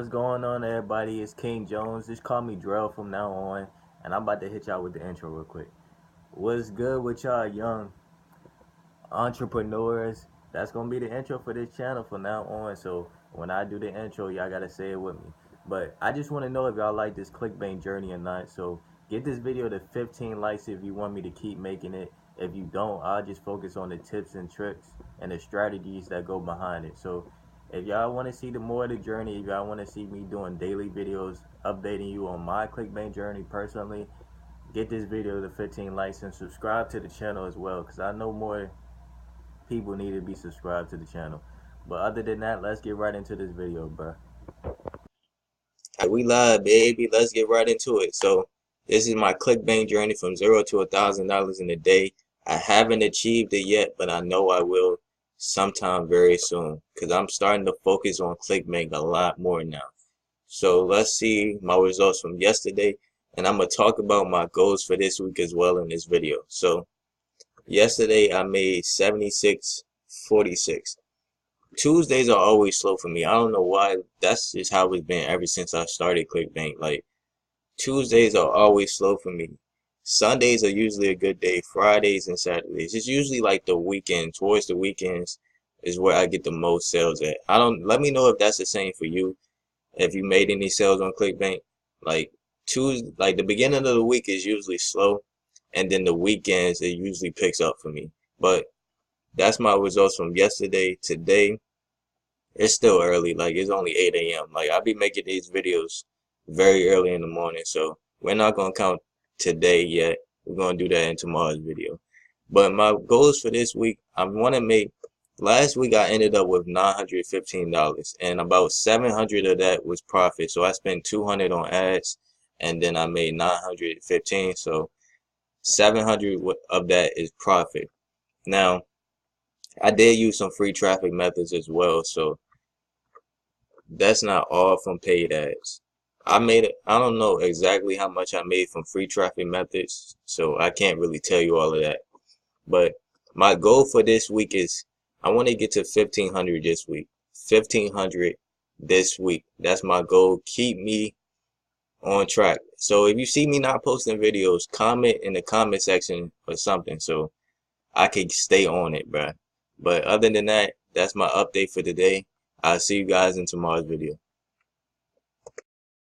What's going on, everybody? It's King Jones. Just call me Drell from now on, and I'm about to hit y'all with the intro real quick. What's good with y'all young entrepreneurs? That's gonna be the intro for this channel from now on. So when I do the intro, y'all gotta say it with me. But I just want to know if y'all like this clickbait journey or not. So get this video to 15 likes if you want me to keep making it. If you don't, I'll just focus on the tips and tricks and the strategies that go behind it. So if y'all want to see the more of the journey, if y'all want to see me doing daily videos, updating you on my clickbait journey personally, get this video to 15 likes and subscribe to the channel as well, because I know more people need to be subscribed to the channel. But other than that, let's get right into this video, bro. We live, baby. Let's get right into it. So this is my clickbank journey from $0 to $1,000 in a day. I haven't achieved it yet, but I know I will sometime very soon because I'm starting to focus on clickbank a lot more now. So let's see my results from yesterday, and I'm gonna talk about my goals for this week as well in this video. So yesterday I made 76.46. Tuesdays are always slow for me. I don't know why. That's just how it's been ever since I started Clickbank. Like, Tuesdays are always slow for me. Sundays are usually a good day. Fridays and Saturdays. It's usually like the weekend. Towards the weekends is where I get the most sales at. Let me know if that's the same for you. If you made any sales on Clickbank. Like the beginning of the week is usually slow, and then the weekends it usually picks up for me. But that's my results from yesterday. Today, it's still early. Like, it's only 8 a.m. Like, I'll be making these videos very early in the morning. So, we're not going to count today yet. We're going to do that in tomorrow's video. But my goals for this week, I want to make, last week I ended up with $915. And about 700 of that was profit. So, I spent 200 on ads. And then I made 915. So, 700 of that is profit. Now, I did use some free traffic methods as well, so that's not all from paid ads. I don't know exactly how much I made from free traffic methods, so I can't really tell you all of that. But my goal for this week is I want to get to 1,500 this week. 1,500 this week. That's my goal. Keep me on track. So if you see me not posting videos, comment in the comment section or something so I can stay on it, bruh. But other than that, that's my update for today. I'll see you guys in tomorrow's video.